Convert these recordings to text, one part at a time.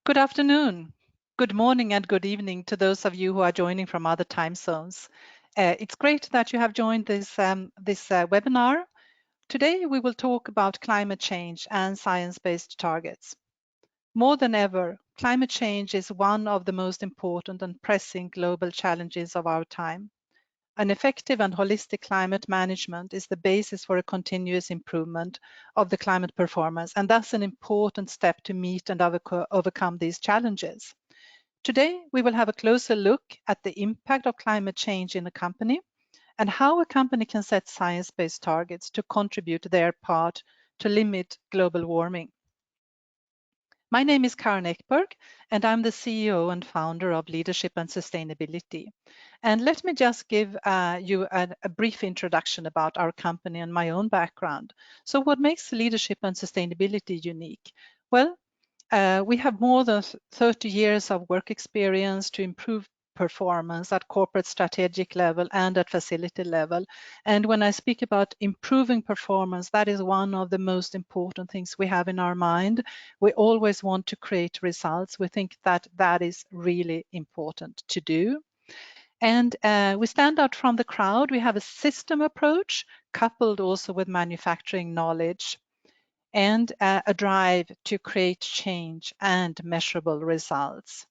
Good afternoon, good morning, and good evening to those of you who are joining from other time zones. It's great that you have joined this webinar. Today, we will talk about climate change and science-based targets. More than ever, climate change is one of the most important and pressing global challenges of our time. An effective and holistic climate management is the basis for a continuous improvement of the climate performance, and thus an important step to meet and overcome these challenges. Today, we will have a closer look at the impact of climate change in a company and how a company can set science-based targets to contribute their part to limit global warming. My name is Karen Ekberg, and I'm the CEO and founder of Leadership and Sustainability. And let me just give you a brief introduction about our company and my own background. So what makes leadership and sustainability unique? Well, we have more than 30 years of work experience to improve performance at corporate strategic level and at facility level. And when I speak about improving performance, that is one of the most important things we have in our mind. We always want to create results. We think that that is really important to do. And we stand out from the crowd. We have a system approach coupled also with manufacturing knowledge and a drive to create change and measurable results.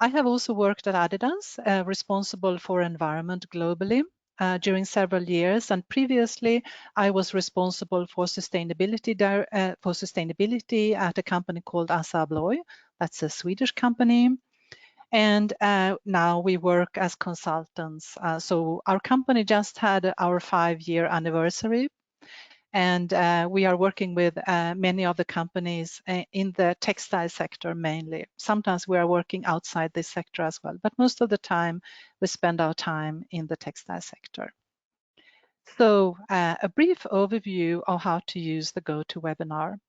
I have also worked at Adidas, responsible for environment globally during several years, and previously I was responsible for sustainability at a company called Assa Abloy. That's a Swedish company. And now we work as consultants. So our company just had our 5-year anniversary, and we are working with many of the companies in the textile sector mainly. Sometimes we are working outside this sector as well, but most of the time we spend our time in the textile sector. So a brief overview of how to use the GoToWebinar.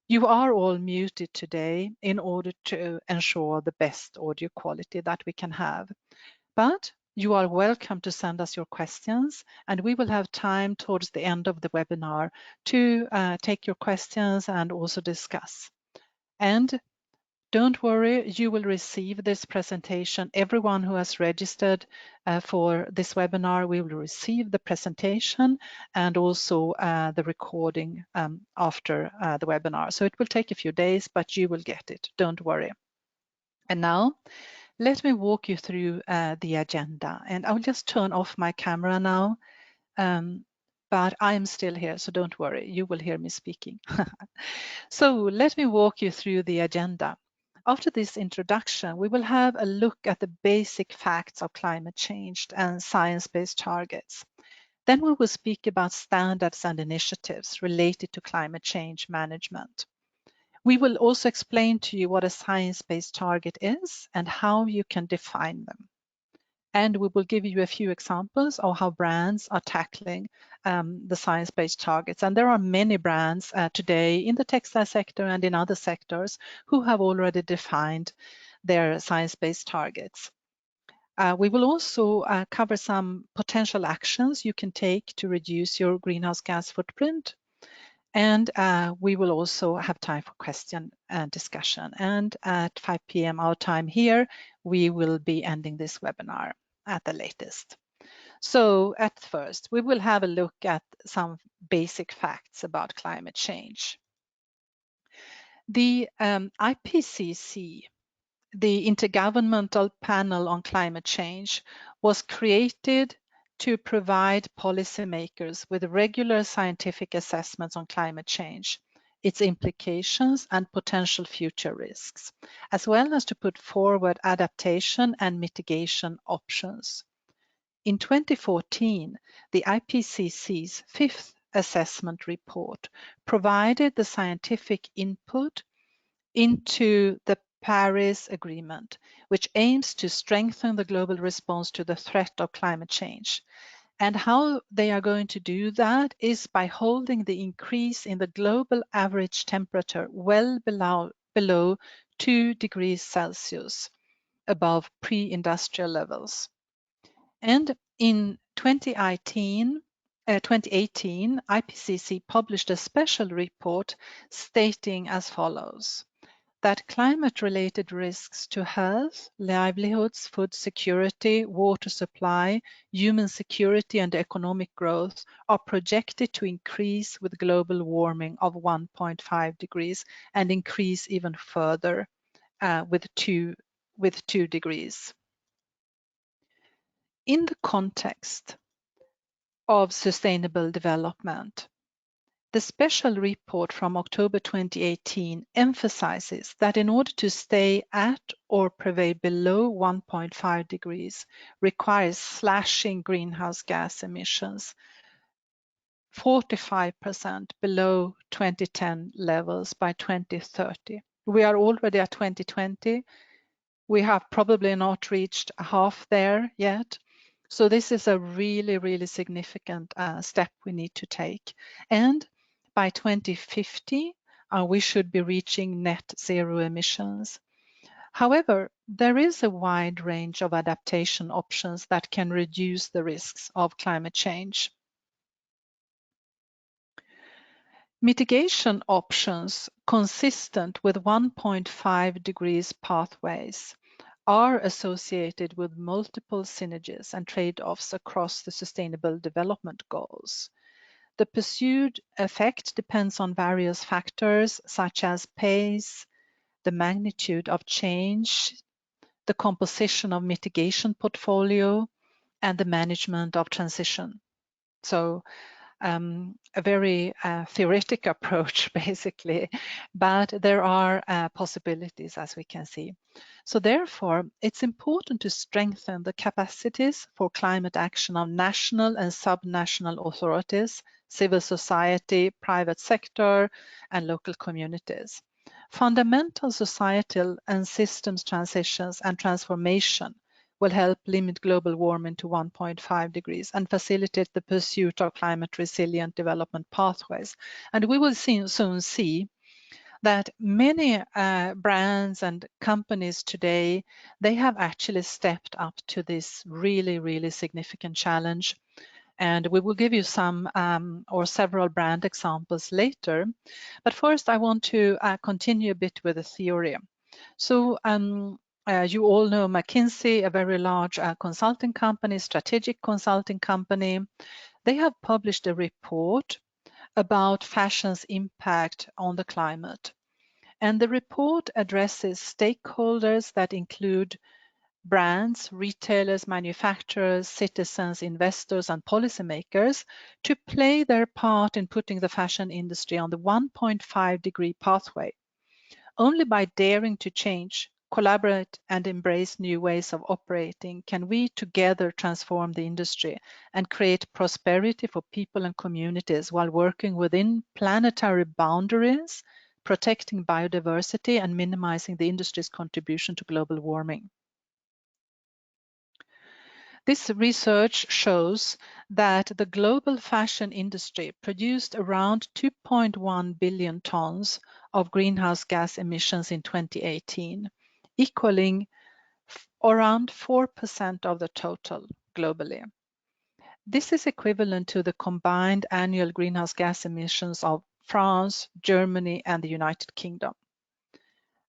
You are all muted today in order to ensure the best audio quality that we can have. But you are welcome to send us your questions, and we will have time towards the end of the webinar to take your questions and also discuss. And don't worry, you will receive this presentation. Everyone who has registered for this webinar, we will receive the presentation and also the recording after the webinar. So it will take a few days, but you will get it. Don't worry. And now, let me walk you through the agenda, and I'll just turn off my camera now, but I'm still here, so don't worry, you will hear me speaking. So let me walk you through the agenda. After this introduction, we will have a look at the basic facts of climate change and science-based targets. Then we will speak about standards and initiatives related to climate change management. We will also explain to you what a science-based target is and how you can define them. And we will give you a few examples of how brands are tackling the science-based targets. And there are many brands today in the textile sector and in other sectors who have already defined their science-based targets. We will also cover some potential actions you can take to reduce your greenhouse gas footprint. And we will also have time for question and discussion. And at 5 p.m. our time here, we will be ending this webinar at the latest. So at first, we will have a look at some basic facts about climate change. The IPCC, the Intergovernmental Panel on Climate Change, was created to provide policymakers with regular scientific assessments on climate change, its implications and potential future risks, as well as to put forward adaptation and mitigation options. In 2014, the IPCC's fifth assessment report provided the scientific input into the Paris Agreement, which aims to strengthen the global response to the threat of climate change. And how they are going to do that is by holding the increase in the global average temperature well below 2 degrees Celsius above pre-industrial levels. And in 2018, IPCC published a special report stating as follows, that climate-related risks to health, livelihoods, food security, water supply, human security, and economic growth are projected to increase with global warming of 1.5 degrees and increase even further with 2 degrees. In the context of sustainable development, the special report from October 2018 emphasizes that in order to stay at or prevail below 1.5 degrees requires slashing greenhouse gas emissions 45% below 2010 levels by 2030. We are already at 2020. We have probably not reached half there yet. So this is a really, really significant step we need to take. And by 2050, we should be reaching net zero emissions. However, there is a wide range of adaptation options that can reduce the risks of climate change. Mitigation options consistent with 1.5 degrees pathways are associated with multiple synergies and trade-offs across the Sustainable Development Goals. The pursued effect depends on various factors such as pace, the magnitude of change, the composition of mitigation portfolio, and the management of transition. So a very theoretic approach, basically, but there are possibilities, as we can see. So therefore, it's important to strengthen the capacities for climate action of national and subnational authorities, civil society, private sector, and local communities. Fundamental societal and systems transitions and transformation will help limit global warming to 1.5 degrees and facilitate the pursuit of climate resilient development pathways. And we will soon see that many brands and companies today, they have actually stepped up to this really, really significant challenge. And we will give you some or several brand examples later. But first, I want to continue a bit with the theory. So you all know McKinsey, a very large consulting company, strategic consulting company. They have published a report about fashion's impact on the climate. And the report addresses stakeholders that include brands, retailers, manufacturers, citizens, investors, and policymakers to play their part in putting the fashion industry on the 1.5 degree pathway. Only by daring to change, collaborate, and embrace new ways of operating can we together transform the industry and create prosperity for people and communities while working within planetary boundaries, protecting biodiversity, and minimizing the industry's contribution to global warming. This research shows that the global fashion industry produced around 2.1 billion tons of greenhouse gas emissions in 2018, equaling around 4% of the total globally. This is equivalent to the combined annual greenhouse gas emissions of France, Germany, and the United Kingdom.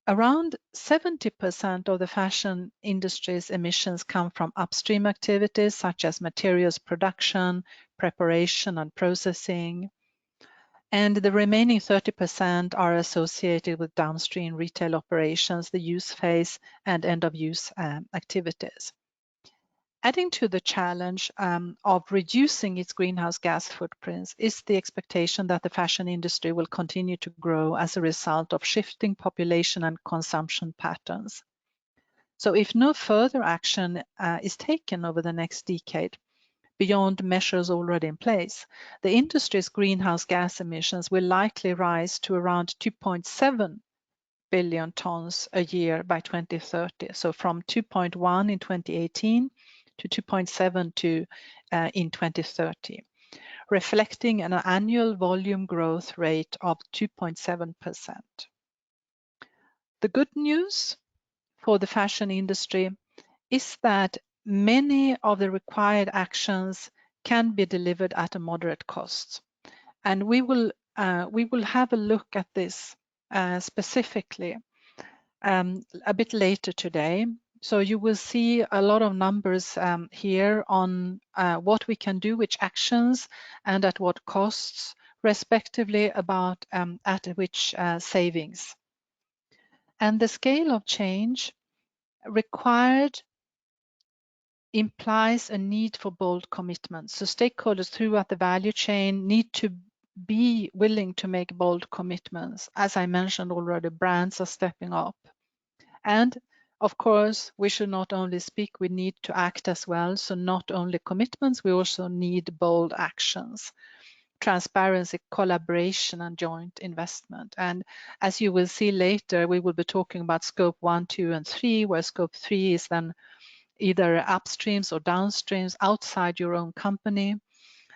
Around 70% of the fashion industry's emissions come from upstream activities such as materials production, preparation, and processing. And the remaining 30% are associated with downstream retail operations, the use phase, and end-of-use activities. Adding to the challenge of reducing its greenhouse gas footprints is the expectation that the fashion industry will continue to grow as a result of shifting population and consumption patterns. So if no further action is taken over the next decade, beyond measures already in place, the industry's greenhouse gas emissions will likely rise to around 2.7 billion tons a year by 2030. So from 2.1 in 2018 to 2.7 in 2030, reflecting an annual volume growth rate of 2.7%. The good news for the fashion industry is that many of the required actions can be delivered at a moderate cost. And we will have a look at this specifically a bit later today. So you will see a lot of numbers here on what we can do, which actions, and at what costs, respectively, about at which savings. And the scale of change required implies a need for bold commitments. So stakeholders throughout the value chain need to be willing to make bold commitments. As I mentioned already, brands are stepping up. And of course, we should not only speak, we need to act as well. So not only commitments, we also need bold actions, transparency, collaboration, and joint investment. And as you will see later, we will be talking about scope 1, 2, and 3, where scope 3 is then either upstreams or downstreams outside your own company.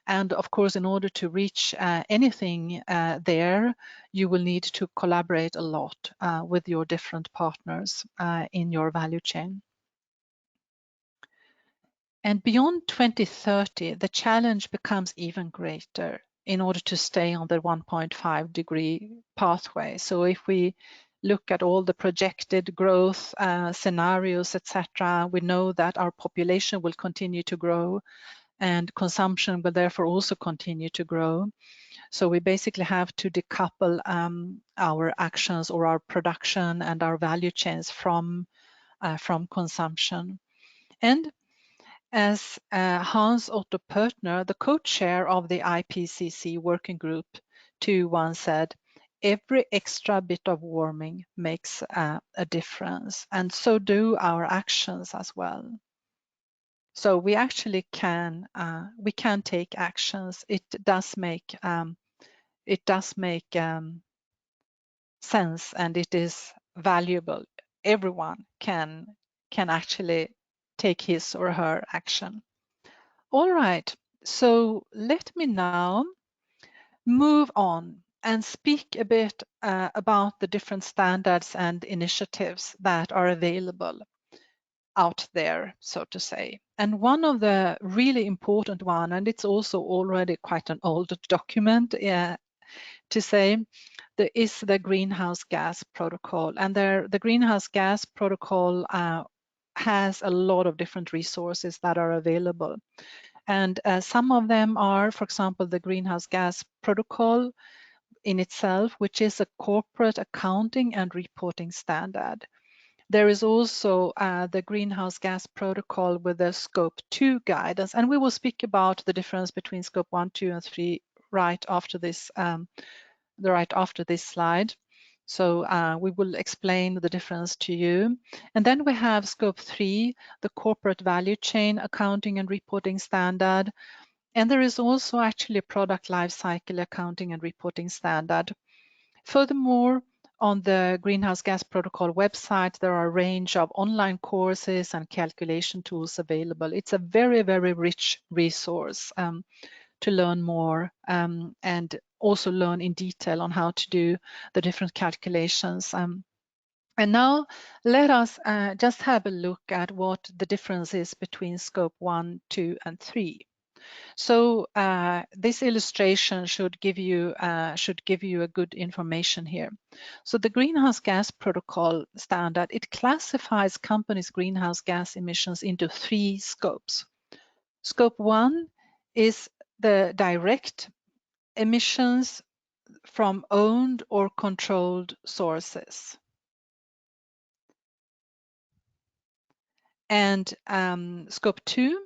And of course, in order to reach anything there, you will need to collaborate a lot with your different partners in your value chain. And beyond 2030, the challenge becomes even greater in order to stay on the 1.5 degree pathway. So if we look at all the projected growth scenarios, etc., we know that our population will continue to grow and consumption will therefore also continue to grow. So we basically have to decouple our actions or our production and our value chains from consumption. And as Hans Otto Pörtner, the co-chair of the IPCC working group, too once said, every extra bit of warming makes a difference, and so do our actions as well. So we actually can take actions. It does make sense, and it is valuable. Everyone can actually take his or her action. All right, so let me now move on and speak a bit about the different standards and initiatives that are available out there, so to say. And one of the really important one, and it's also already quite an old document to say, is the greenhouse gas protocol. And the greenhouse gas protocol has a lot of different resources that are available. And some of them are, for example, the greenhouse gas protocol in itself, which is a corporate accounting and reporting standard. There is also the greenhouse gas protocol with the scope 2 guidance, and we will speak about the difference between scope 1, 2, and 3 right after this slide. So we will explain the difference to you. And then we have scope 3, the corporate value chain accounting and reporting standard. And there is also actually a product lifecycle accounting and reporting standard. Furthermore, on the Greenhouse Gas Protocol website, there are a range of online courses and calculation tools available. It's a very, very rich resource to learn more and also learn in detail on how to do the different calculations. And now let us just have a look at what the difference is between scope 1, 2, and 3. So this illustration should give you a good information here. So the greenhouse gas protocol standard, it classifies companies' greenhouse gas emissions into 3 scopes. Scope 1 is the direct emissions from owned or controlled sources. And scope 2,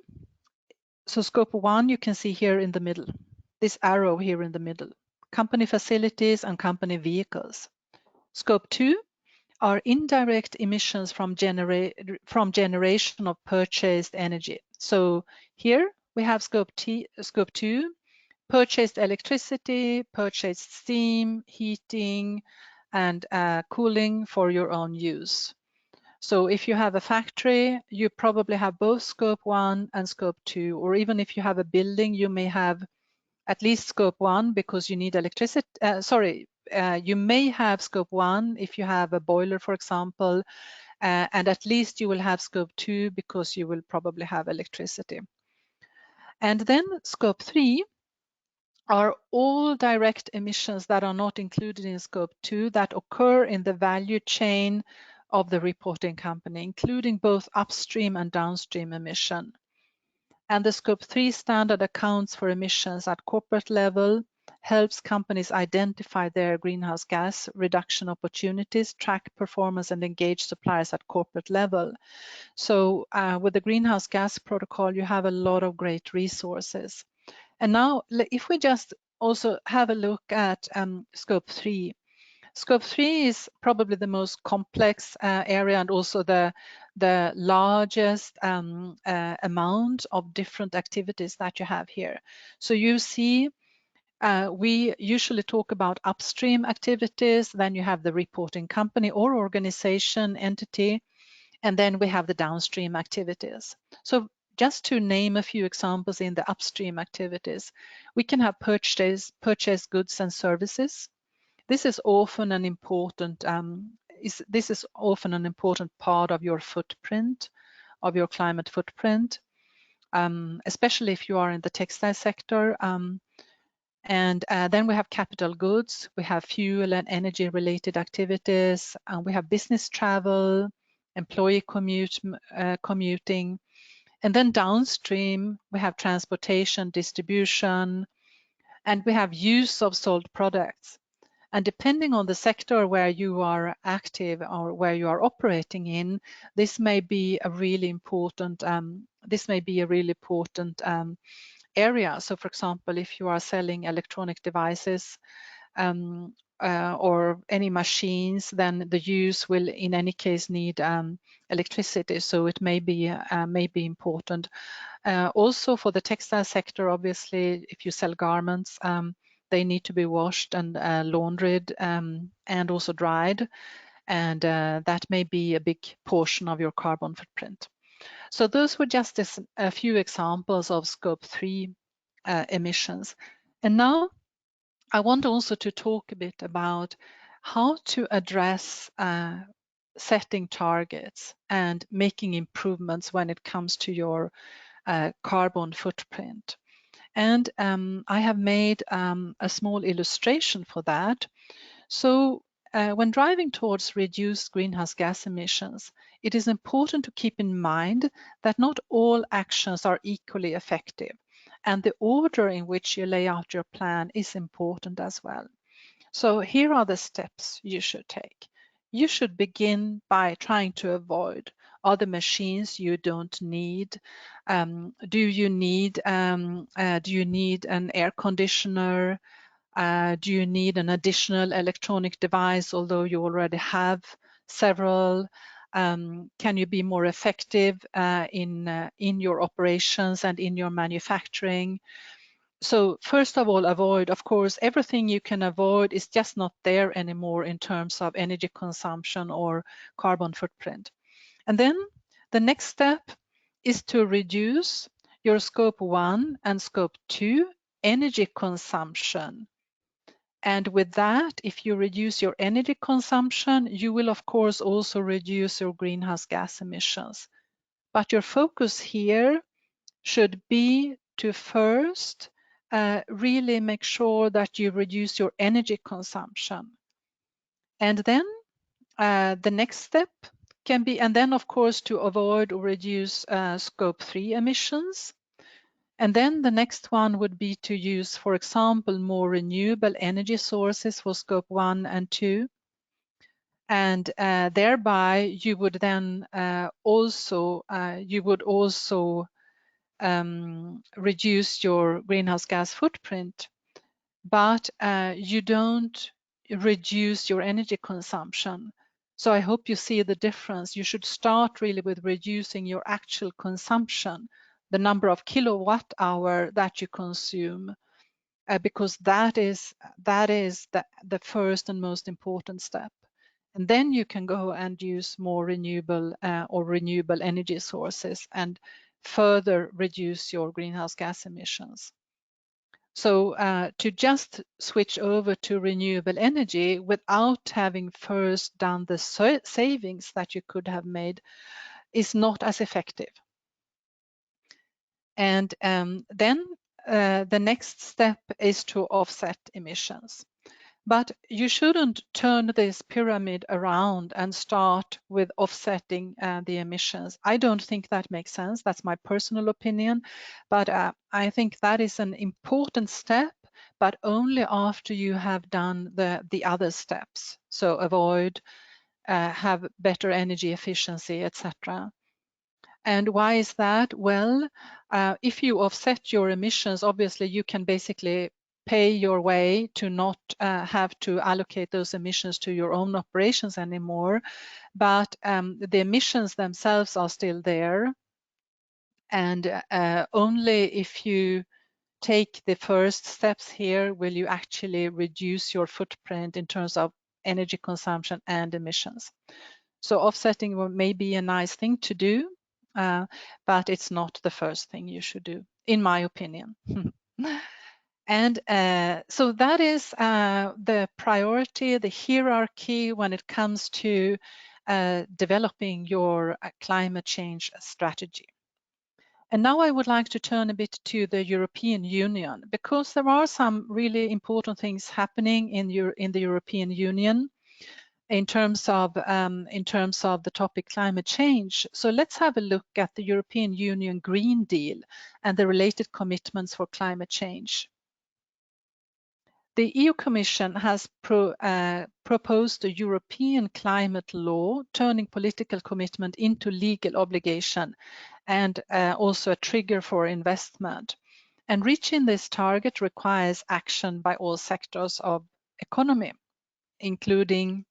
so scope 1 you can see here in the middle, this arrow here in the middle, company facilities and company vehicles. Scope 2 are indirect emissions from generation of purchased energy. So here we have scope 2, purchased electricity, purchased steam, heating, and cooling for your own use. So if you have a factory, you probably have both scope 1 and scope 2, or even if you have a building, you may have at least scope 1 because you need electricity. You may have scope 1 if you have a boiler, for example, and at least you will have scope 2 because you will probably have electricity. And then scope 3 are all direct emissions that are not included in scope 2 that occur in the value chain of the reporting company, including both upstream and downstream emission. And the Scope 3 standard accounts for emissions at corporate level, helps companies identify their greenhouse gas reduction opportunities, track performance, and engage suppliers at corporate level. So with the greenhouse gas protocol, you have a lot of great resources. And now, if we just also have a look at Scope 3. Scope 3 is probably the most complex area and also the largest amount of different activities that you have here. So you see, we usually talk about upstream activities, then you have the reporting company or organization entity, and then we have the downstream activities. So just to name a few examples in the upstream activities, we can have purchase goods and services. This is often an important part of your footprint, of your climate footprint, especially if you are in the textile sector. And then we have capital goods, we have fuel and energy related activities, and we have business travel, employee commuting, and then downstream we have transportation, distribution, and we have use of sold products. And depending on the sector where you are active or where you are operating in, this may be a really important area. So for example, if you are selling electronic devices or any machines, then the use will in any case need electricity. So it may be important. Also for the textile sector, obviously, if you sell garments, they need to be washed and laundered and also dried. And that may be a big portion of your carbon footprint. So those were just a few examples of Scope 3 emissions. And now I want also to talk a bit about how to address setting targets and making improvements when it comes to your carbon footprint. And I have made a small illustration for that. So when driving towards reduced greenhouse gas emissions, it is important to keep in mind that not all actions are equally effective, and the order in which you lay out your plan is important as well. So here are the steps you should take. You should begin by trying to avoid other machines you don't need. Do you need an air conditioner? Do you need an additional electronic device, although you already have several? Can you be more effective in your operations and in your manufacturing? So first of all, avoid, of course, everything you can avoid is just not there anymore in terms of energy consumption or carbon footprint. And then the next step is to reduce your Scope 1 and Scope 2 energy consumption. And with that, if you reduce your energy consumption, you will of course also reduce your greenhouse gas emissions. But your focus here should be to first really make sure that you reduce your energy consumption. And then the next step can be, and then of course to avoid or reduce Scope 3 emissions. And then the next one would be to use, for example, more renewable energy sources for Scope 1 and 2. And thereby you would then also reduce your greenhouse gas footprint, but you don't reduce your energy consumption. So I hope you see the difference. You should start really with reducing your actual consumption, the number of kilowatt hour that you consume, because that is the first and most important step. And then you can go and use more renewable energy sources and further reduce your greenhouse gas emissions. So to just switch over to renewable energy without having first done the savings that you could have made is not as effective. And then the next step is to offset emissions. But you shouldn't turn this pyramid around and start with offsetting the emissions. I don't think that makes sense. That's my personal opinion. But I think that is an important step, but only after you have done the other steps. So avoid, have better energy efficiency, etc. And why is that? Well, if you offset your emissions, obviously you can basically pay your way to not have to allocate those emissions to your own operations anymore. But the emissions themselves are still there. And only if you take the first steps here will you actually reduce your footprint in terms of energy consumption and emissions. So offsetting may be a nice thing to do, but it's not the first thing you should do, in my opinion. And so that is the priority, the hierarchy when it comes to developing your climate change strategy. And now I would like to turn a bit to the European Union, because there are some really important things happening in the European Union in terms of the topic climate change. So let's have a look at the European Union Green Deal and the related commitments for climate change. The EU Commission has proposed a European climate law, turning political commitment into legal obligation and also a trigger for investment. And reaching this target requires action by all sectors of economy, including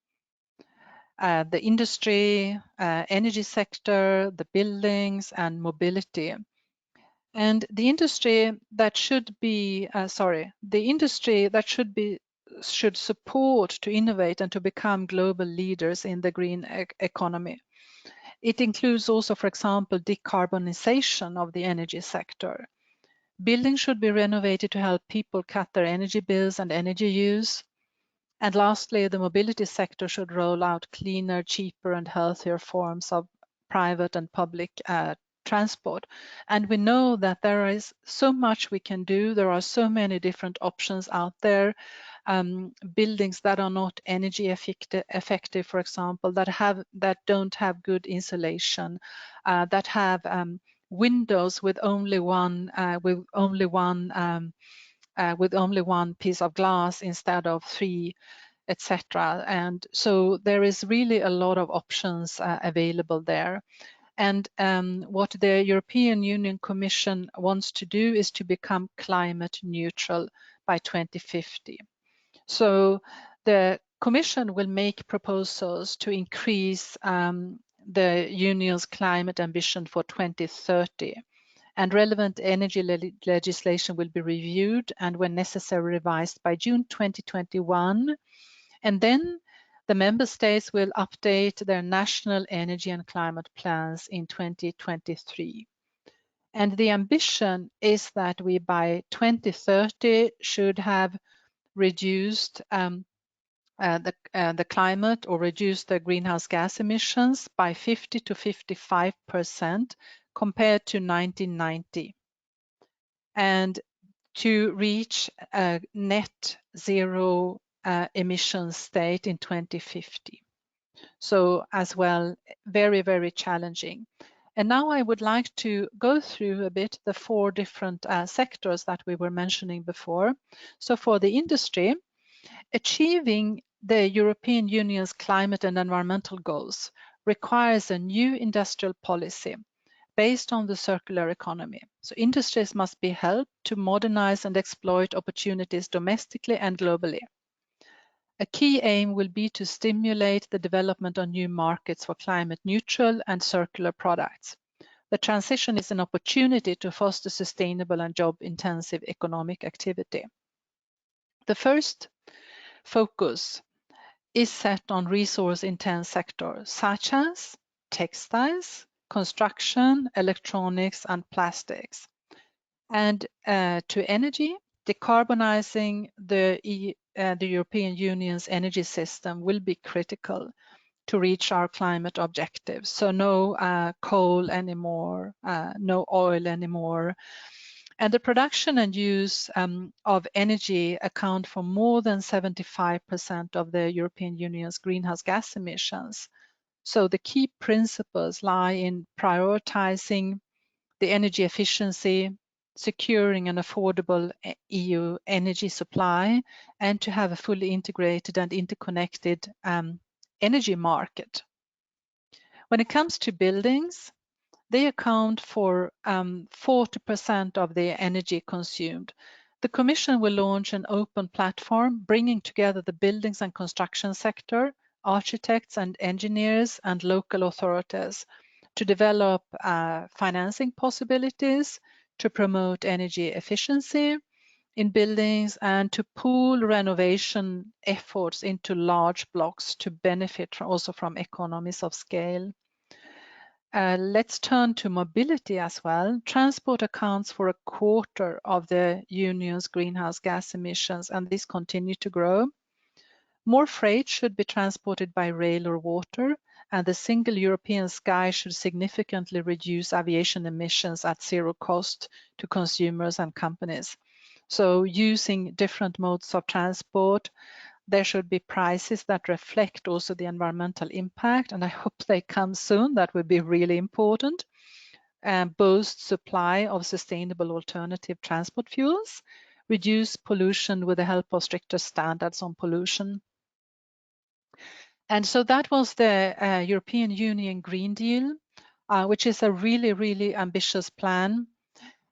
the industry, energy sector, the buildings, and mobility. And the industry that should support to innovate and to become global leaders in the green economy. It includes also, for example, decarbonization of the energy sector. Buildings should be renovated to help people cut their energy bills and energy use. And lastly, the mobility sector should roll out cleaner, cheaper, and healthier forms of private and public transport. And we know that there is so much we can do. There are so many different options out there. Buildings that are not energy effective, for example, that don't have good insulation, that have windows with only one piece of glass instead of three, etc. And so there is really a lot of options available there. And what the European Union Commission wants to do is to become climate neutral by 2050. So the Commission will make proposals to increase the Union's climate ambition for 2030. And relevant energy legislation will be reviewed and, when necessary, revised by June 2021. And then the member states will update their national energy and climate plans in 2023. And the ambition is that we by 2030 should have reduced the climate or reduced the greenhouse gas emissions by 50 to 55% compared to 1990. And to reach a net zero emissions state in 2050. So as well, very, very challenging. And now I would like to go through a bit the four different sectors that we were mentioning before. So for the industry, achieving the European Union's climate and environmental goals requires a new industrial policy based on the circular economy. So industries must be helped to modernize and exploit opportunities domestically and globally. A key aim will be to stimulate the development of new markets for climate neutral and circular products. The transition is an opportunity to foster sustainable and job-intensive economic activity. The first focus is set on resource-intense sectors such as textiles, construction, electronics, and plastics. And to energy, decarbonizing the European Union's energy system will be critical to reach our climate objectives. So no coal anymore, no oil anymore, And the production and use of energy account for more than 75% of the European Union's greenhouse gas emissions. So the key principles lie in prioritizing the energy efficiency, securing an affordable EU energy supply, and to have a fully integrated and interconnected energy market. When it comes to buildings, they account for 40% of the energy consumed. The Commission will launch an open platform bringing together the buildings and construction sector, architects and engineers, and local authorities to develop financing possibilities, to promote energy efficiency in buildings, and to pool renovation efforts into large blocks to benefit also from economies of scale. Let's turn to mobility as well. Transport accounts for a quarter of the union's greenhouse gas emissions, and these continue to grow. More freight should be transported by rail or water, and the single European sky should significantly reduce aviation emissions at zero cost to consumers and companies. So using different modes of transport, there should be prices that reflect also the environmental impact, and I hope they come soon. That would be really important. Boost supply of sustainable alternative transport fuels, reduce pollution with the help of stricter standards on pollution. And so that was the European Union Green Deal, which is a really, really ambitious plan.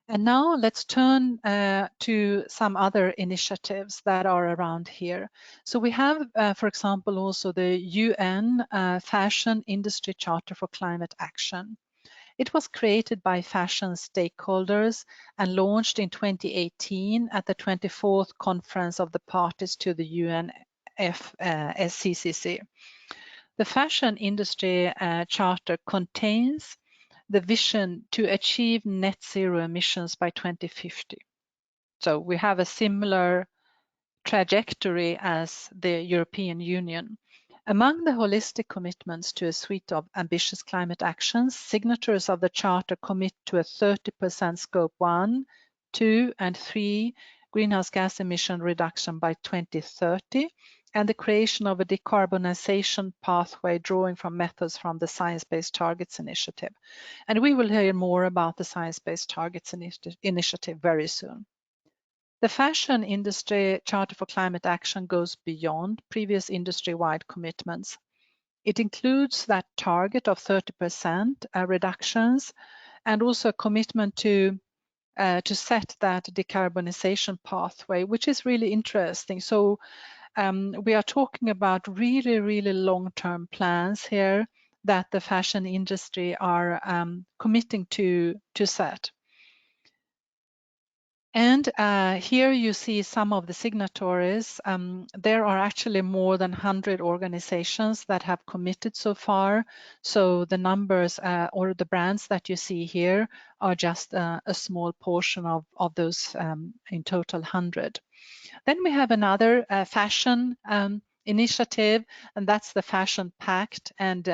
And now let's turn to some initiatives initiatives that are around here. So we have, for example, also the UN Fashion Industry Charter for Climate Action. It was created by fashion stakeholders and launched in 2018 at the 24th Conference of the Parties to the UNFCCC. The Fashion Industry Charter contains the vision to achieve net zero emissions by 2050. So we have a similar trajectory as the European Union. Among the holistic commitments to a suite of ambitious climate actions, signatories of the Charter commit to a 30% Scope 1, 2, and 3 greenhouse gas emission reduction by 2030, and the creation of a decarbonization pathway drawing from methods from the Science Based Targets Initiative. And we will hear more about the Science Based Targets Initiative very soon. The Fashion Industry Charter for Climate Action goes beyond previous industry-wide commitments. It includes that target of 30% reductions and also a commitment to set that decarbonization pathway, which is really interesting. So we are talking about really, really long-term plans here that the fashion industry are committing to set. And here you see some of the signatories. There are actually more than 100 organizations that have committed so far. So the numbers or the brands that you see here are just a small portion of those in total 100. Then we have another fashion initiative, and that's the Fashion Pact and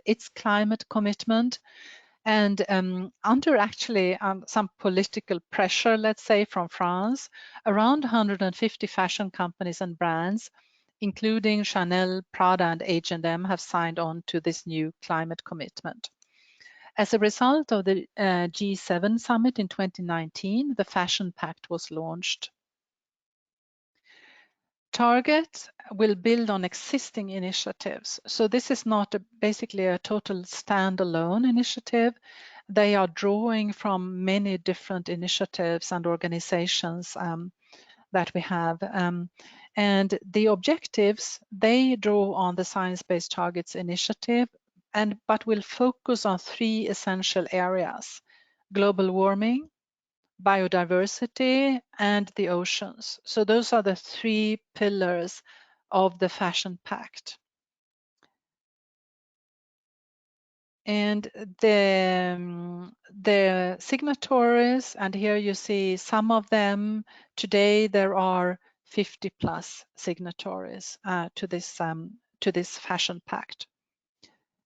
its climate commitment. And under actually some political pressure, let's say, from France, around 150 fashion companies and brands, including Chanel, Prada, and H&M, have signed on to this new climate commitment. As a result of the G7 summit in 2019, the Fashion Pact was launched. Target will build on existing initiatives. So this is not basically a total standalone initiative. They are drawing from many different initiatives and organizations that we have. And the objectives, they draw on the Science Based Targets Initiative, but will focus on 3 essential areas: global warming, biodiversity, and the oceans. So those are the 3 pillars of the Fashion Pact. And the signatories, and here you see some of them. Today there are 50 plus signatories to this Fashion Pact.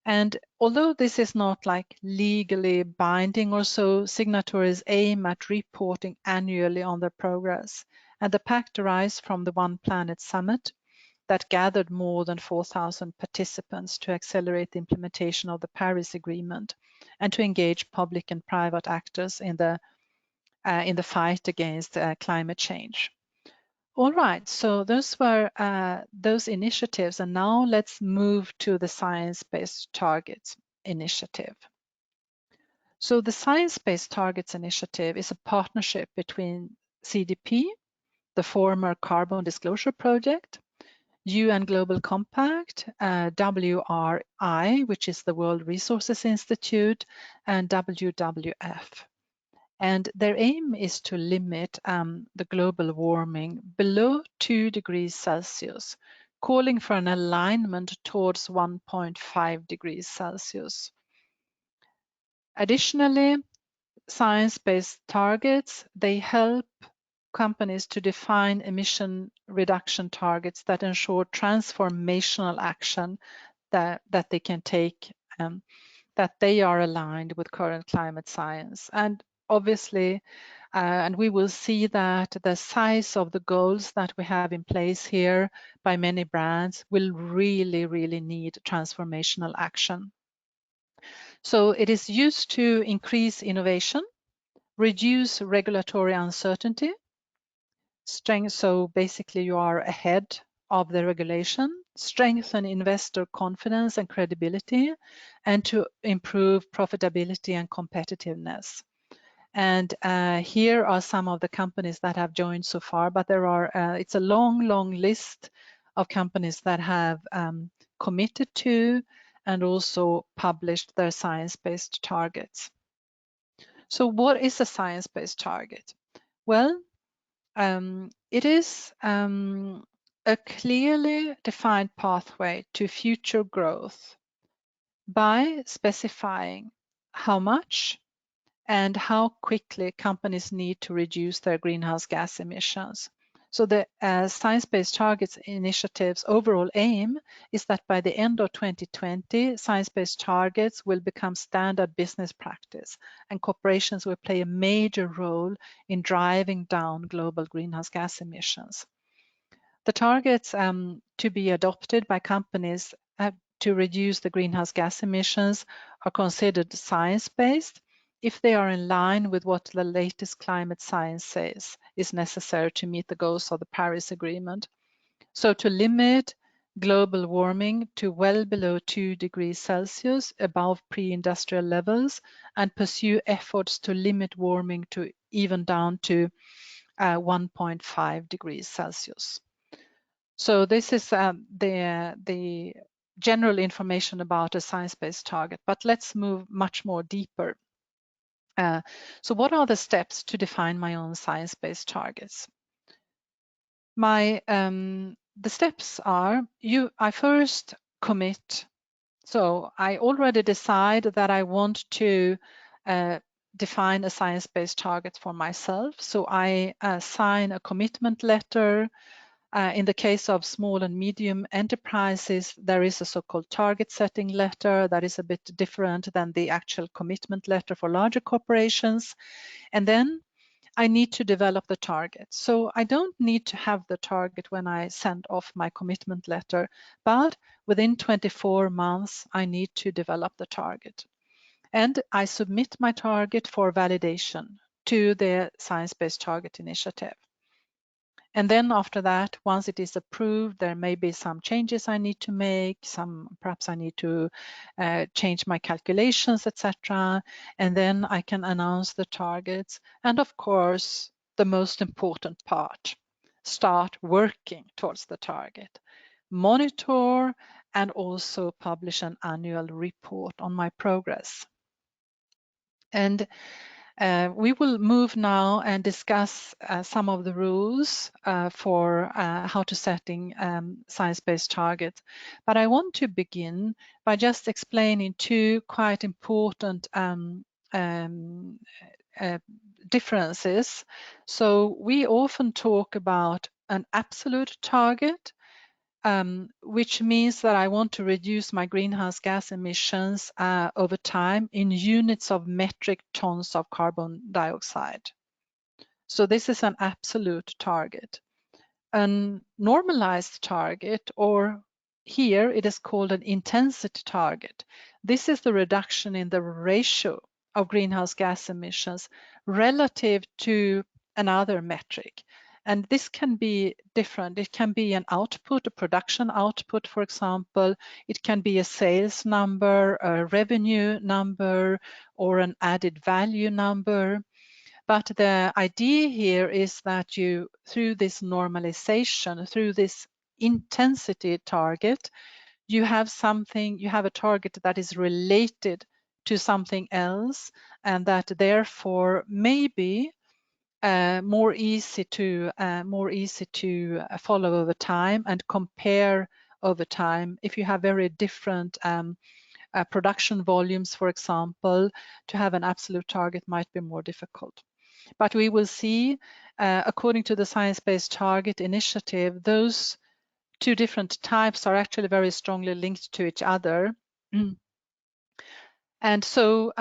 And although this is not like legally binding or so, signatories aim at reporting annually on their progress. And the pact arises from the One Planet Summit that gathered more than 4,000 participants to accelerate the implementation of the Paris Agreement and to engage public and private actors in the fight against climate change. All right, so those were those initiatives, and now let's move to the Science-Based Targets Initiative. So the Science-Based Targets Initiative is a partnership between CDP, the former Carbon Disclosure Project, UN Global Compact, WRI, which is the World Resources Institute, and WWF. And their aim is to limit the global warming below 2 degrees Celsius, calling for an alignment towards 1.5 degrees Celsius. Additionally, science-based targets, they help companies to define emission reduction targets that ensure transformational action that they can take, that they are aligned with current climate science. And obviously, and we will see that the size of the goals that we have in place here by many brands will really, really need transformational action. So it is used to increase innovation, reduce regulatory uncertainty, so basically you are ahead of the regulation, strengthen investor confidence and credibility, and to improve profitability and competitiveness. And here are some of the companies that have joined so far, but there are, it's a long, long list of companies that have committed to and also published their science-based targets. So what is a science-based target? Well, it is a clearly defined pathway to future growth by specifying how much and how quickly companies need to reduce their greenhouse gas emissions. So the Science-Based Targets Initiative's overall aim is that by the end of 2020, science-based targets will become standard business practice, and corporations will play a major role in driving down global greenhouse gas emissions. The targets to be adopted by companies to reduce the greenhouse gas emissions are considered science-based if they are in line with what the latest climate science says is necessary to meet the goals of the Paris Agreement. So to limit global warming to well below 2 degrees Celsius above pre-industrial levels, and pursue efforts to limit warming to even down to 1.5 degrees Celsius. So this is the general information about a science-based target, but let's move much more deeper. So what are the steps to define my own science-based targets? The steps are, I first commit. So I already decide that I want to define a science-based target for myself. So I sign a commitment letter. In the case of small and medium enterprises, there is a so-called target setting letter that is a bit different than the actual commitment letter for larger corporations. And then I need to develop the target. So I don't need to have the target when I send off my commitment letter, but within 24 months, I need to develop the target. And I submit my target for validation to the Science-Based Target Initiative. And then after that, once it is approved, there may be some changes I need to make, perhaps I need to change my calculations, etc. And then I can announce the targets. And of course, the most important part, start working towards the target. Monitor and also publish an annual report on my progress. And we will move now and discuss some of the rules for how to setting science-based targets. But I want to begin by just explaining two quite important differences. So we often talk about an absolute target, which means that I want to reduce my greenhouse gas emissions over time in units of metric tons of carbon dioxide. So this is an absolute target. A normalized target, or here it is called an intensity target. This is the reduction in the ratio of greenhouse gas emissions relative to another metric. And this can be different. It can be an output, a production output, for example. It can be a sales number, a revenue number, or an added value number. But the idea here is that you, through this normalization, through this intensity target, you have a target that is related to something else, and that therefore may be more easy to follow over time and compare over time. If you have very different production volumes, for example, to have an absolute target might be more difficult. But we will see, according to the Science Based Target Initiative, those two different types are actually very strongly linked to each other. And so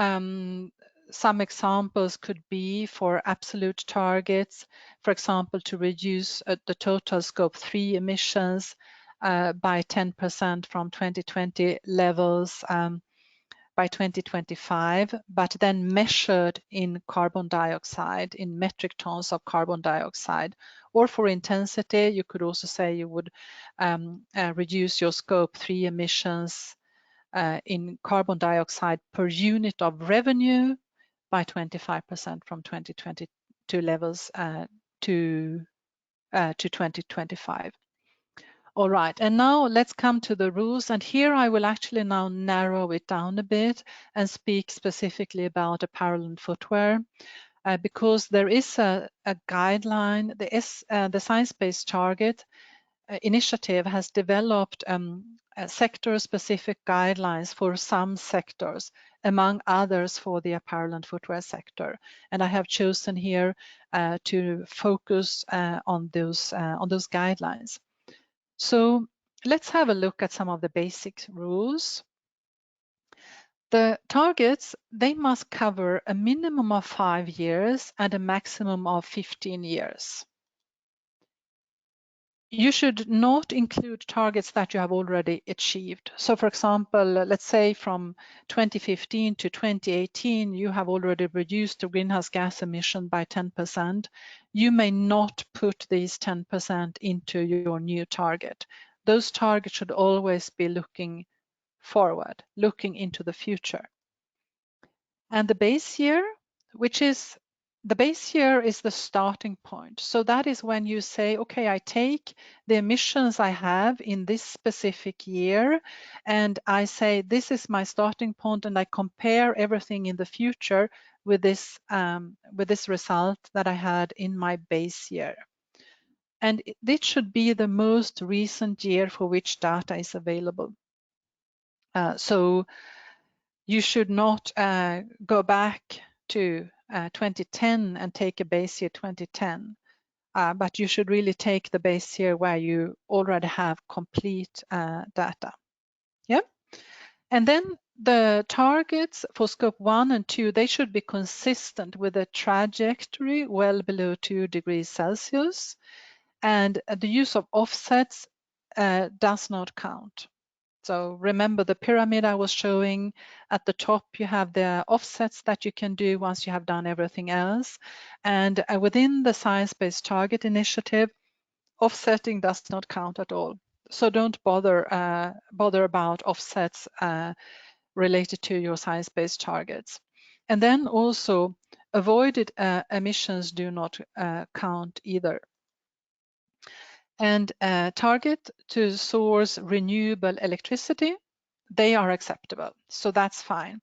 some examples could be for absolute targets, for example, to reduce the total Scope 3 emissions by 10% from 2020 levels by 2025, but then measured in carbon dioxide, in metric tons of carbon dioxide. Or for intensity, you could also say you would reduce your Scope 3 emissions in carbon dioxide per unit of revenue by 25% from 2022 levels to 2025. All right, and now let's come to the rules. And here I will actually now narrow it down a bit and speak specifically about apparel and footwear, because there is a guideline. The Science-Based Target Initiative has developed sector-specific guidelines for some sectors, among others for the apparel and footwear sector. And I have chosen here to focus on those guidelines. So let's have a look at some of the basic rules. The targets, they must cover a minimum of 5 years and a maximum of 15 years. You should not include targets that you have already achieved. So for example, let's say from 2015 to 2018, you have already reduced the greenhouse gas emission by 10%. You may not put these 10% into your new target. Those targets should always be looking forward, looking into the future. And the base year, the base year is the starting point. So that is when you say, okay, I take the emissions I have in this specific year, and I say, this is my starting point, and I compare everything in the future with this result that I had in my base year. And this should be the most recent year for which data is available. So you should not go back to 2010 and take a base year 2010, but you should really take the base year where you already have complete data. Yeah, and then the targets for Scope 1 and 2, they should be consistent with a trajectory well below 2 degrees Celsius. And the use of offsets does not count. So remember the pyramid I was showing at the top, you have the offsets that you can do once you have done everything else. And within the Science-Based Target Initiative, offsetting does not count at all. So don't bother about offsets related to your science-based targets. And then also avoided emissions do not count either. And target to source renewable electricity, they are acceptable. So that's fine.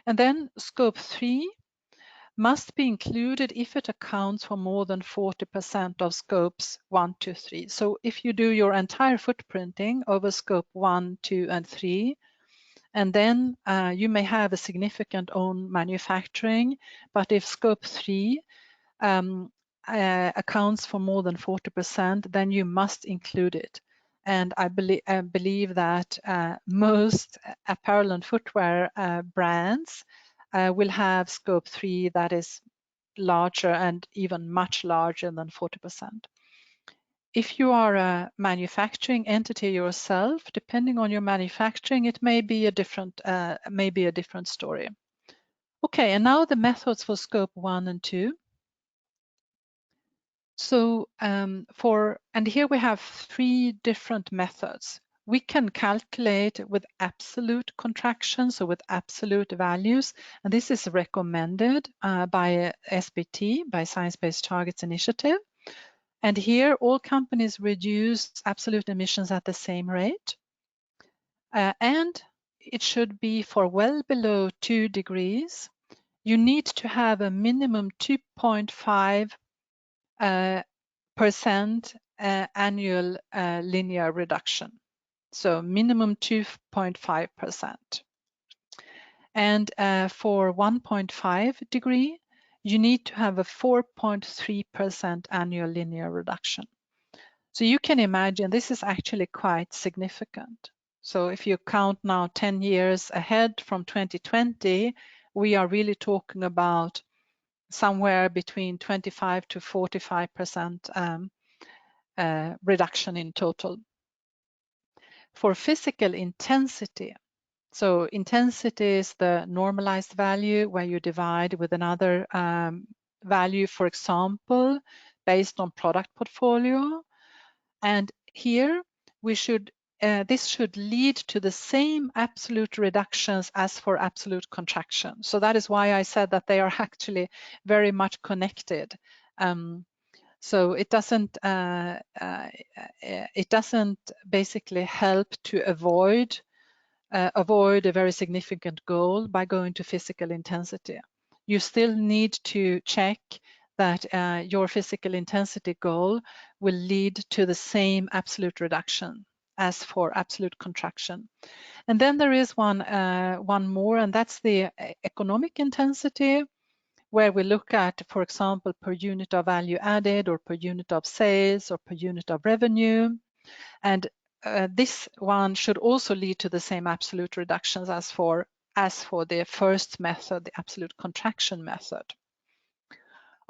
And then Scope 3 must be included if it accounts for more than 40% of Scopes 1 to 3. So if you do your entire footprinting over Scope 1, 2, and 3, and then you may have a significant own manufacturing, but if Scope 3 accounts for more than 40%, then you must include it. And I believe that most apparel and footwear brands will have scope 3 that is larger and even much larger than 40%. If you are a manufacturing entity yourself, depending on your manufacturing, it may be a different story. Okay, and now the methods for scope 1 and 2. So and here we have 3 different methods. We can calculate with absolute contraction, so with absolute values, and this is recommended by SBT, by Science Based Targets Initiative. And here all companies reduce absolute emissions at the same rate. And it should be for well below 2 degrees. You need to have a minimum 2.5% annual linear reduction. So minimum 2.5%. And for 1.5 degree, you need to have a 4.3% annual linear reduction. So you can imagine this is actually quite significant. So if you count now 10 years ahead from 2020, we are really talking about somewhere between 25 to 45% reduction in total. For physical intensity, so intensity is the normalized value where you divide with another value, for example, based on product portfolio. And here we should this should lead to the same absolute reductions as for absolute contraction. So that is why I said that they are actually very much connected. So it doesn't basically help to avoid a very significant goal by going to physical intensity. You still need to check that your physical intensity goal will lead to the same absolute reduction as for absolute contraction. And then there is one more, and that's the economic intensity, where we look at, for example, per unit of value added or per unit of sales or per unit of revenue. And this one should also lead to the same absolute reductions as for the first method, the absolute contraction method.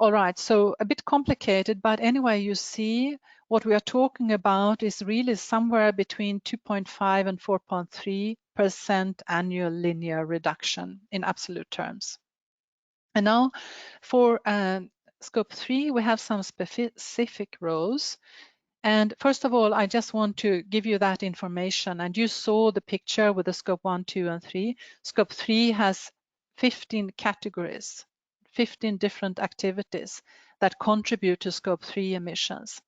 All right, so a bit complicated, but anyway, you see what we are talking about is really somewhere between 2.5 and 4.3% annual linear reduction in absolute terms. And now for scope 3, we have some specific rows. And first of all, I just want to give you that information. And you saw the picture with the scope 1, 2, and 3. Scope 3 has 15 categories, 15 different activities that contribute to scope 3 emissions.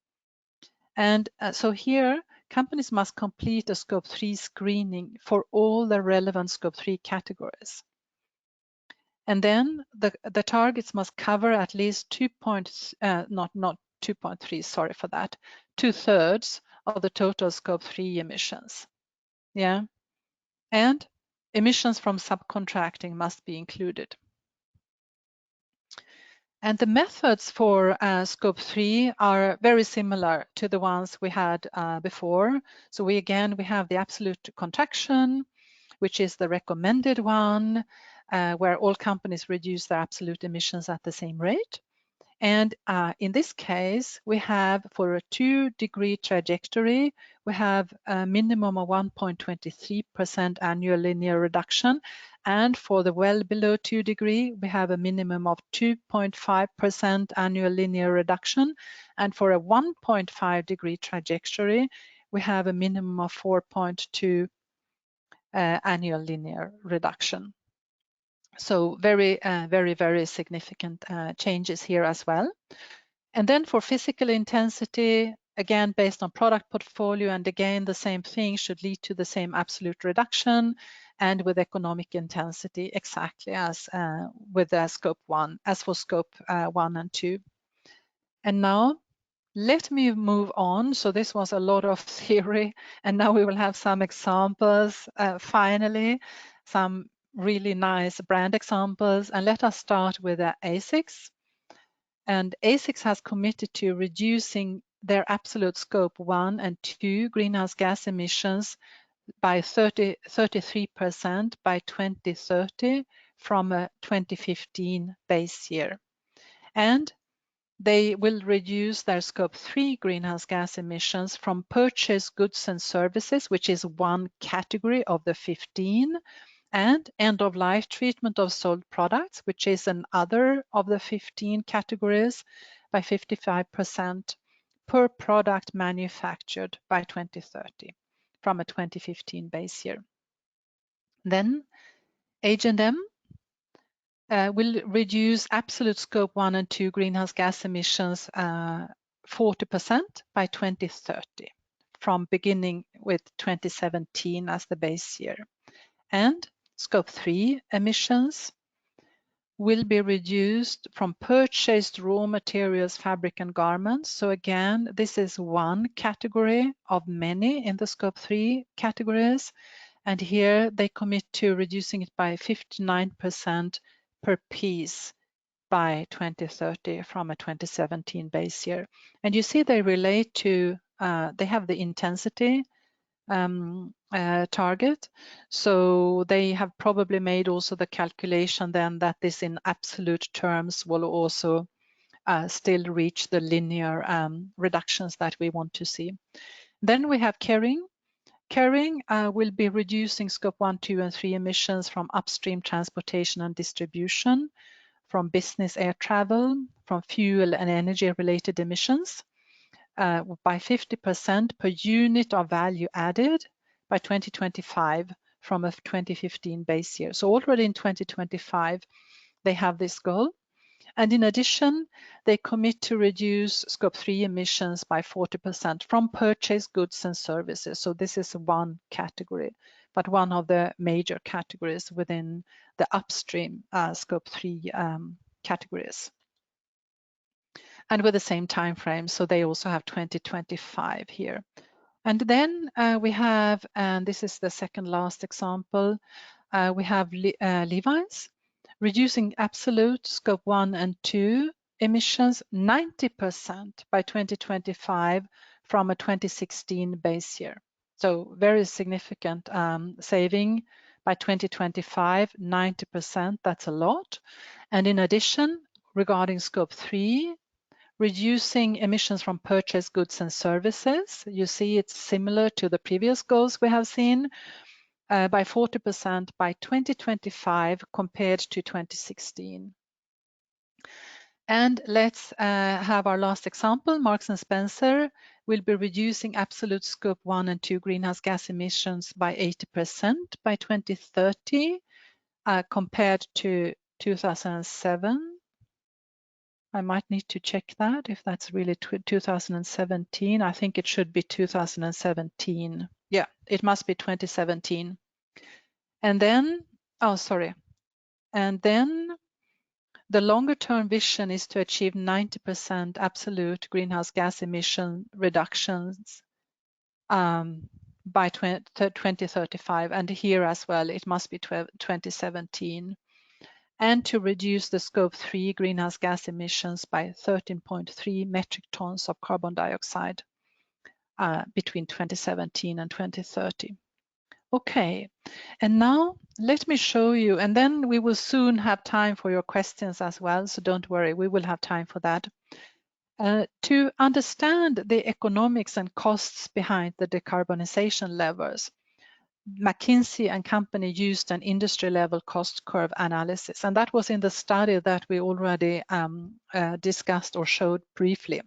And so here, companies must complete a scope 3 screening for all the relevant scope 3 categories. And then the targets must cover at least 2.3, sorry for that, 2/3 of the total scope 3 emissions. Yeah. And emissions from subcontracting must be included. And the methods for scope 3 are very similar to the ones we had before. So we have the absolute contraction, which is the recommended one, where all companies reduce their absolute emissions at the same rate. And in this case, we have for a 2-degree trajectory, we have a minimum of 1.23% annual linear reduction. And for the well below 2 degree, we have a minimum of 2.5% annual linear reduction. And for a 1.5 degree trajectory, we have a minimum of 4.2 annual linear reduction. So very, very significant changes here as well. And then for physical intensity, again, based on product portfolio, and again, the same thing should lead to the same absolute reduction, and with economic intensity exactly as with scope 1, as for scope 1 and 2. And now let me move on. So this was a lot of theory, and now we will have some examples, finally, some really nice brand examples. And let us start with ASICS. And ASICS has committed to reducing their absolute scope 1 and 2 greenhouse gas emissions by 33% by 2030 from a 2015 base year. And they will reduce their scope 3 greenhouse gas emissions from purchased goods and services, which is one category of the 15, and end-of-life treatment of sold products, which is another of the 15 categories, by 55% per product manufactured by 2030 from a 2015 base year. Then H&M will reduce absolute scope 1 and 2 greenhouse gas emissions 40% by 2030 from beginning with 2017 as the base year. And scope 3 emissions will be reduced from purchased raw materials, fabric and garments. So again, this is one category of many in the scope 3 categories. And here they commit to reducing it by 59% per piece by 2030 from a 2017 base year. And you see they relate to, they have the intensity target. So they have probably made also the calculation then that this in absolute terms will also still reach the linear reductions that we want to see. Then we have Kering. Kering will be reducing scope 1, 2, and 3 emissions from upstream transportation and distribution, from business air travel, from fuel and energy related emissions by 50% per unit of value added by 2025 from a 2015 base year. So already in 2025, they have this goal. And in addition, they commit to reduce scope 3 emissions by 40% from purchased goods and services. So this is one category, but one of the major categories within the upstream scope 3 categories. And with the same time frame, so they also have 2025 here. And then we have, and this is the second last example, we have Levi's reducing absolute scope 1 and 2 emissions 90% by 2025 from a 2016 base year. So very significant saving by 2025, 90%, that's a lot. And in addition, regarding scope 3, reducing emissions from purchased goods and services. You see it's similar to the previous goals we have seen by 40% by 2025 compared to 2016. And let's have our last example. Marks & Spencer will be reducing absolute scope 1 and 2 greenhouse gas emissions by 80% by 2030 compared to 2007. I might need to check that if that's really 2017. I think it should be 2017. Yeah, it must be 2017. And then, oh, sorry. And then the longer term vision is to achieve 90% absolute greenhouse gas emission reductions by 2035. And here as well, it must be 2017. And to reduce the scope 3 greenhouse gas emissions by 13.3 metric tons of carbon dioxide between 2017 and 2030. Okay, and now let me show you, and then we will soon have time for your questions as well, so don't worry, we will have time for that. To understand the economics and costs behind the decarbonization levers, McKinsey and company used an industry level cost curve analysis, and that was in the study that we already discussed or showed briefly.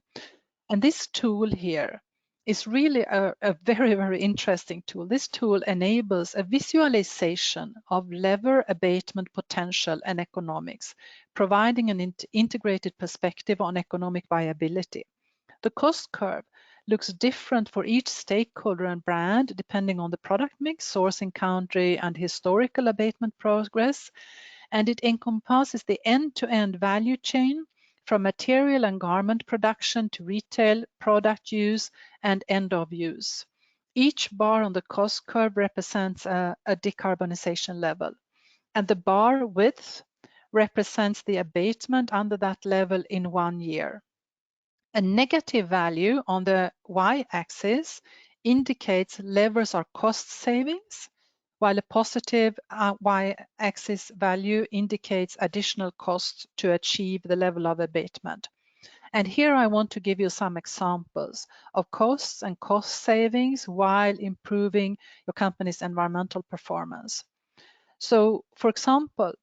And this tool here is really a very, very interesting tool. This tool enables a visualization of lever abatement potential and economics, providing an integrated perspective on economic viability. The cost curve looks different for each stakeholder and brand depending on the product mix, sourcing country, and historical abatement progress. And it encompasses the end-to-end value chain from material and garment production to retail, product use, and end of use. Each bar on the cost curve represents a decarbonization level, and the bar width represents the abatement under that level in 1 year. A negative value on the y-axis indicates levers or cost savings, while a positive y-axis value indicates additional costs to achieve the level of abatement. And here I want to give you some examples of costs and cost savings while improving your company's environmental performance. So, for example,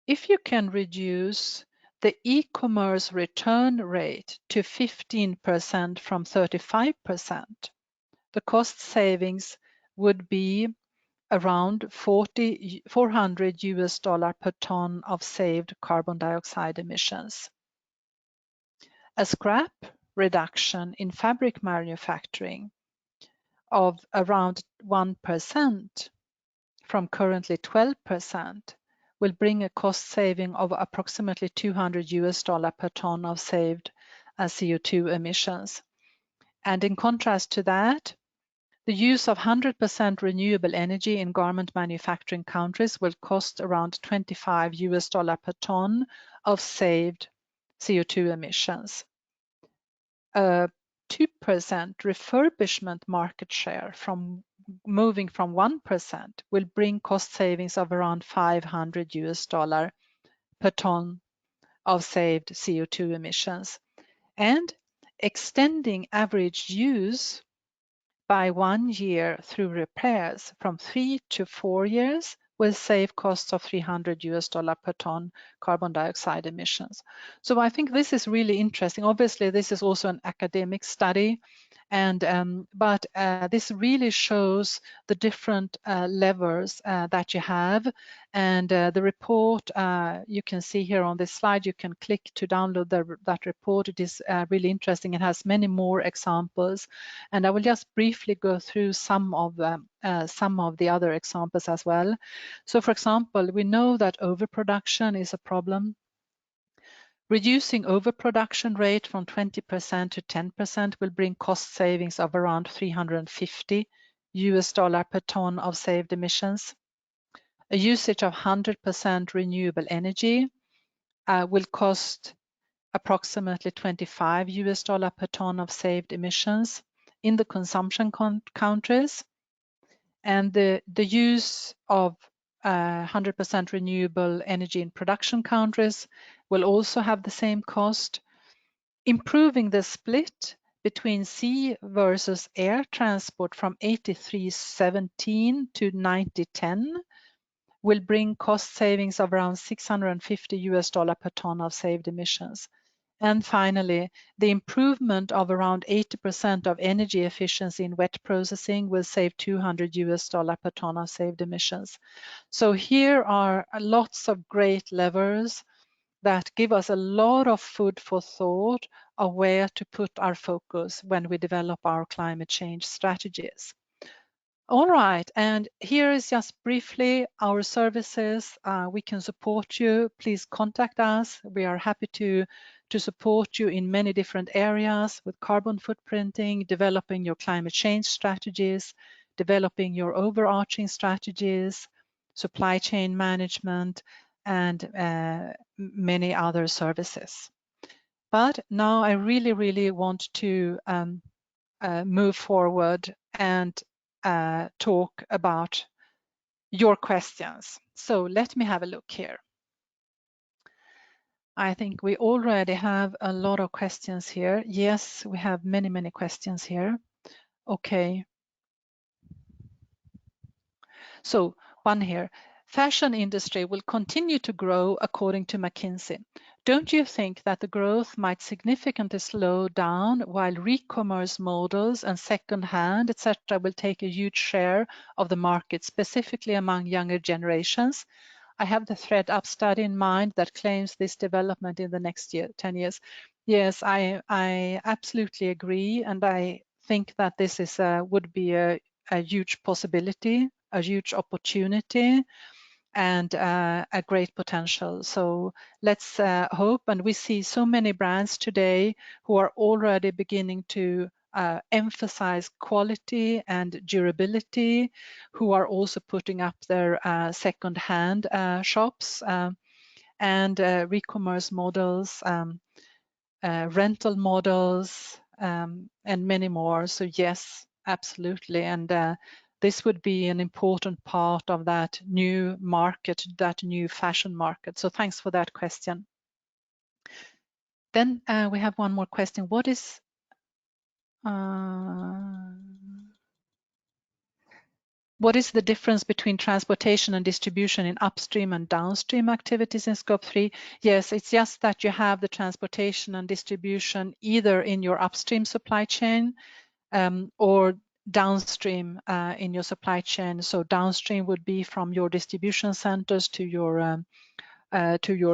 if you can reduce the e-commerce return rate to 15% from 35%, the cost savings would be around $400 per ton of saved carbon dioxide emissions. A scrap reduction in fabric manufacturing of around 1% from currently 12% will bring a cost saving of approximately $200 per ton of saved CO2 emissions. And in contrast to that, the use of 100% renewable energy in garment manufacturing countries will cost around $25 per ton of saved CO2 emissions. A 2% refurbishment market share from moving from 1% will bring cost savings of around $500 per ton of saved CO2 emissions. And extending average use by 1 year through repairs from 3 to 4 years will save costs of $300 per ton carbon dioxide emissions. So I think this is really interesting. Obviously, this is also an academic study, and but this really shows the different levers that you have. And the report you can see here on this slide, you can click to download that report. It is really interesting. It has many more examples, and I will just briefly go through some of the other examples as well. So, for example, we know that overproduction is a problem. Reducing overproduction rate from 20% to 10% will bring cost savings of around $350 per ton of saved emissions. A usage of 100% renewable energy will cost approximately $25 per ton of saved emissions in the consumption countries. And the use of 100% renewable energy in production countries will also have the same cost. Improving the split between sea versus air transport from 83/17 to 90/10 will bring cost savings of around $650 per ton of saved emissions. And finally, the improvement of around 80% of energy efficiency in wet processing will save $200 per ton of saved emissions. So here are lots of great levers that give us a lot of food for thought of where to put our focus when we develop our climate change strategies. All right, and here is just briefly our services. We can support you. Please contact us. We are happy to support you in many different areas with carbon footprinting, developing your climate change strategies, developing your overarching strategies, supply chain management, and many other services. But now I really want to move forward and talk about your questions. So let me have a look here. I think we already have a lot of questions here. Yes, we have many questions here. Okay. So one here. Fashion industry will continue to grow according to McKinsey. Don't you think that the growth might significantly slow down while re-commerce models and second-hand, etc., will take a huge share of the market, specifically among younger generations? I have the ThreadUp study in mind that claims this development in the next 10 years. Yes, I absolutely agree, and I think that this is would be a huge possibility, a huge opportunity, and a great potential. So let's hope, and we see so many brands today who are already beginning to emphasize quality and durability, who are also putting up their second-hand shops and re-commerce models rental models, and many more. So yes, absolutely. And this would be an important part of that new market, that new fashion market. So thanks for that question. Then we have one more question. What is the difference between transportation and distribution in upstream and downstream activities in Scope 3? Yes, it's just that you have the transportation and distribution either in your upstream supply chain or downstream in your supply chain. So downstream would be from your distribution centers to your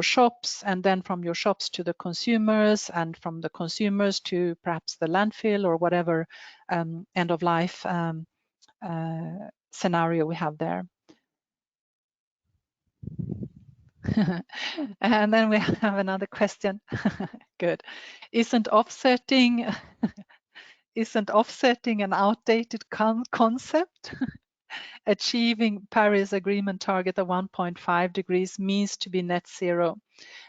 shops, and then from your shops to the consumers, and from the consumers to perhaps the landfill or whatever end of life scenario we have there. And then we have another question. Good. Isn't offsetting an outdated concept? Achieving Paris Agreement target of 1.5 degrees means to be net zero.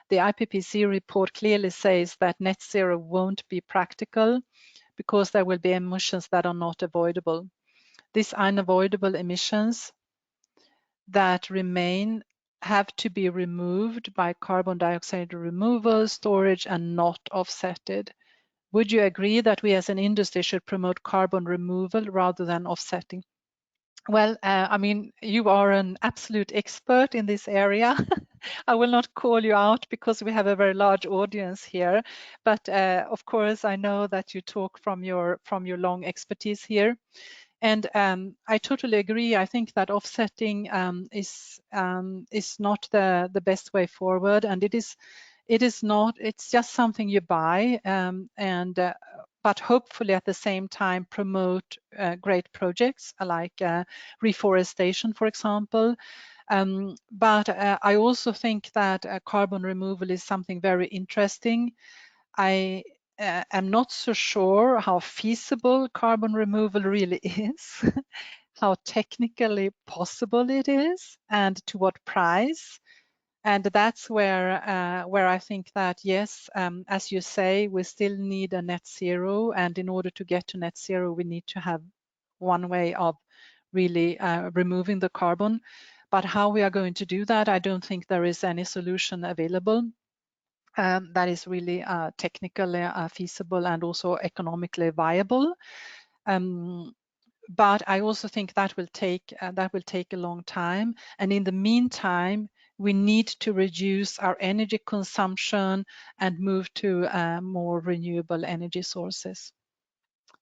The IPCC report clearly says that net zero won't be practical because there will be emissions that are not avoidable. These unavoidable emissions that remain have to be removed by carbon dioxide removal, storage, and not offsetted. Would you agree that we as an industry should promote carbon removal rather than offsetting? Well, I mean, you are an absolute expert in this area. I will not call you out because we have a very large audience here, but of course, I know that you talk from your long expertise here. And I totally agree. I think that offsetting is not the best way forward, and it is not. It's just something you buy, but hopefully at the same time promote great projects like reforestation, for example. But I also think that carbon removal is something very interesting. I am not so sure how feasible carbon removal really is, how technically possible it is, and to what price. And that's where I think that yes, as you say, we still need a net zero, and in order to get to net zero, we need to have one way of really removing the carbon. But how we are going to do that, I don't think there is any solution available that is really technically feasible and also economically viable. But I also think that will take a long time. And in the meantime, we need to reduce our energy consumption and move to more renewable energy sources.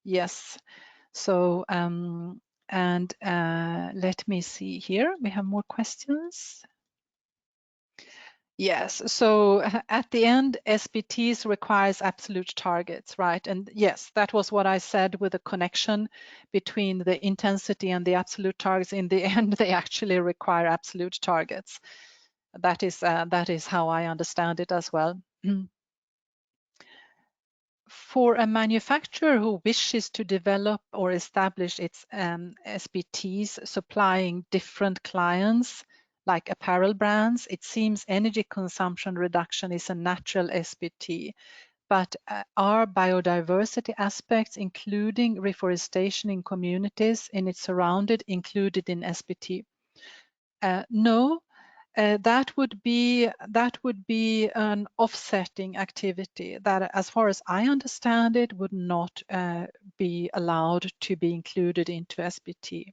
Yes. So let me see here. We have more questions. Yes, so at the end, SBTs requires absolute targets, right? And yes, that was what I said with the connection between the intensity and the absolute targets. In the end, they actually require absolute targets. That is how I understand it as well. For a manufacturer who wishes to develop or establish its SBTs supplying different clients, like apparel brands, it seems energy consumption reduction is a natural SBT. But are biodiversity aspects, including reforestation in communities in its surrounded, included in SBT? No. That would be an offsetting activity that, as far as I understand it, would not be allowed to be included into SBT.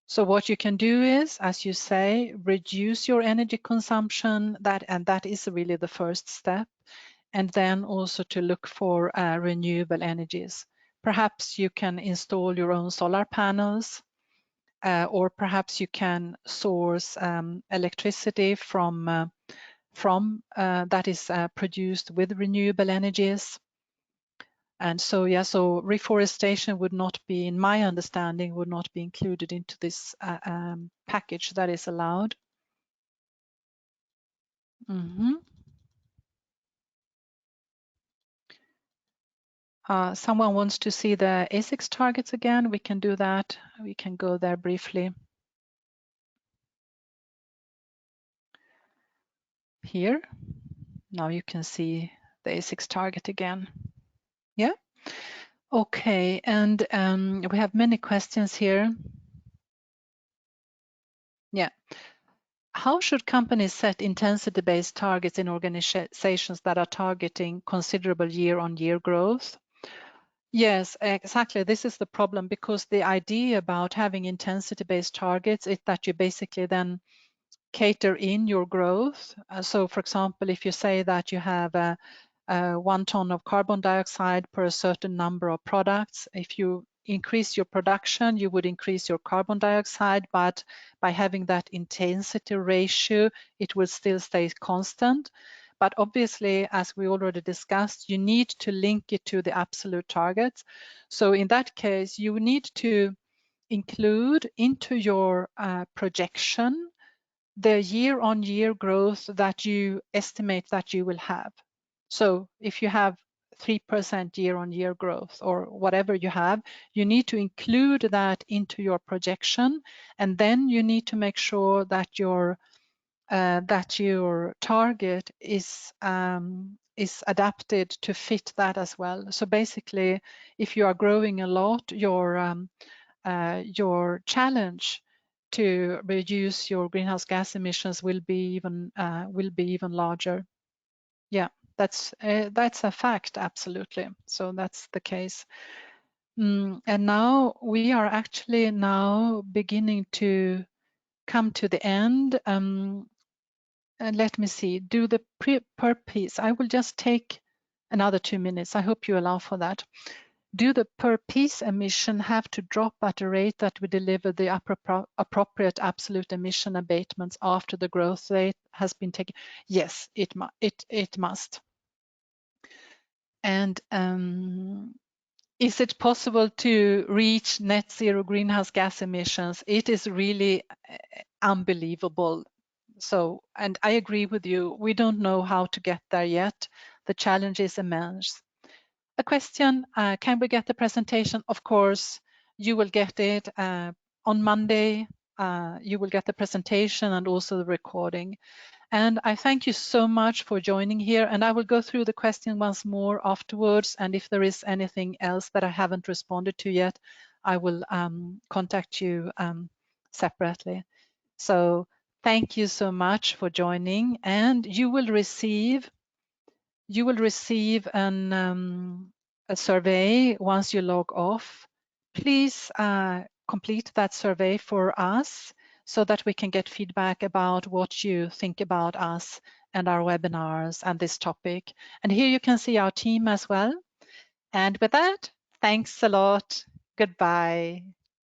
So what you can do is, as you say, reduce your energy consumption, and that is really the first step, and then also to look for renewable energies. Perhaps you can install your own solar panels, or perhaps you can source electricity from that is produced with renewable energies. And so, yeah, so reforestation would not be, in my understanding, would not be included into this package that is allowed. Someone wants to see the ASICS targets again. We can do that. We can go there briefly. Here, now you can see the ASICS target again. Yeah. Okay, and we have many questions here. Yeah. How should companies set intensity-based targets in organizations that are targeting considerable year-on-year growth? Yes, exactly. This is the problem, because the idea about having intensity-based targets is that you basically then cater in your growth. So, for example, if you say that you have 1 ton of carbon dioxide per a certain number of products, if you increase your production, you would increase your carbon dioxide, but by having that intensity ratio, it will still stay constant. But obviously, as we already discussed, you need to link it to the absolute targets. So in that case, you need to include into your projection the year-on-year growth that you estimate that you will have. So if you have 3% year-on-year growth or whatever you have, you need to include that into your projection, and then you need to make sure that your target is adapted to fit that as well. So basically, if you are growing a lot, your challenge to reduce your greenhouse gas emissions will be even larger. Yeah, that's a fact, absolutely. So that's the case. And now we are actually now beginning to come to the end. And let me see, do the per piece. I will just take another 2 minutes. I hope you allow for that. Do the per piece emission have to drop at a rate that would deliver the appropriate absolute emission abatements after the growth rate has been taken? Yes, it must. And is it possible to reach net zero greenhouse gas emissions? It is really unbelievable. So, and I agree with you, we don't know how to get there yet. The challenge is immense. A question, can we get the presentation? Of course, you will get it on Monday. You will get the presentation and also the recording. And I thank you so much for joining here. And I will go through the question once more afterwards. And if there is anything else that I haven't responded to yet, I will contact you separately. So thank you so much for joining. And you will receive a survey once you log off. Please complete that survey for us so that we can get feedback about what you think about us and our webinars and this topic. And here you can see our team as well. And with that, thanks a lot. Goodbye.